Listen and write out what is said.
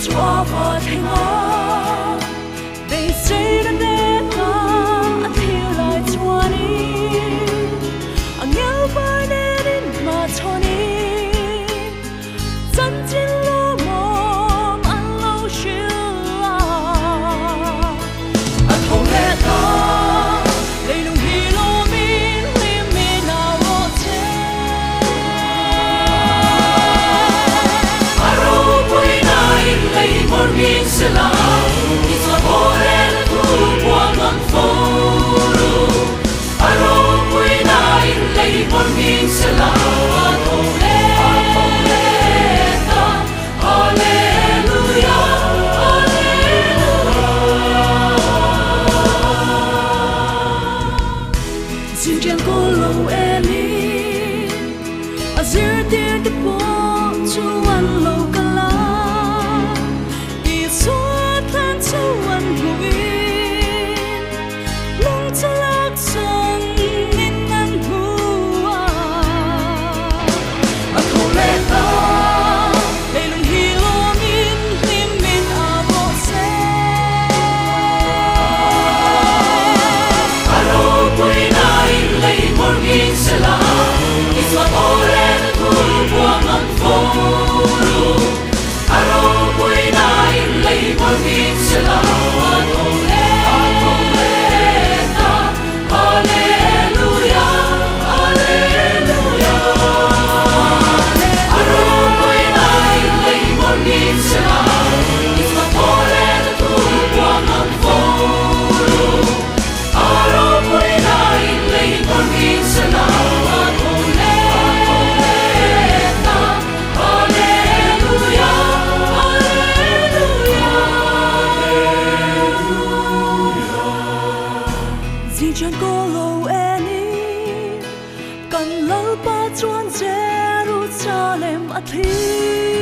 chúa vợ thành ngõ để xây đến đế ta thiêu lại chúa đi nghèo vai nên mà cho đi dân trên lúa mồm ăn lâu chiều không lẽ ta lấy lòng hi lô mi liêm mi nào vô thế aro bui nai lấy một miếng sẽ là ít là bồ lên thu qua ngân phố aro bui nai lấy một miếng sẽ là Zingtian kawl eli azir tir de po chuan lo kala I suat tan chuan ruin long chalak song in nan hua a thole ta leilung hi lo min lim min a bo se aro pui lấy một nghìn sẽ là ít giọt oren thu qua ngân phố aro bui nai lấy một nghìn sẽ là Alleluia Alleluia aro bui nai lấy một nghìn sẽ là ít giọt oren thu qua ngân phố aro bui nai lấy một nghìn sẽ là Zingtian kawl eli kan lalpa chuan Jerusalem a thi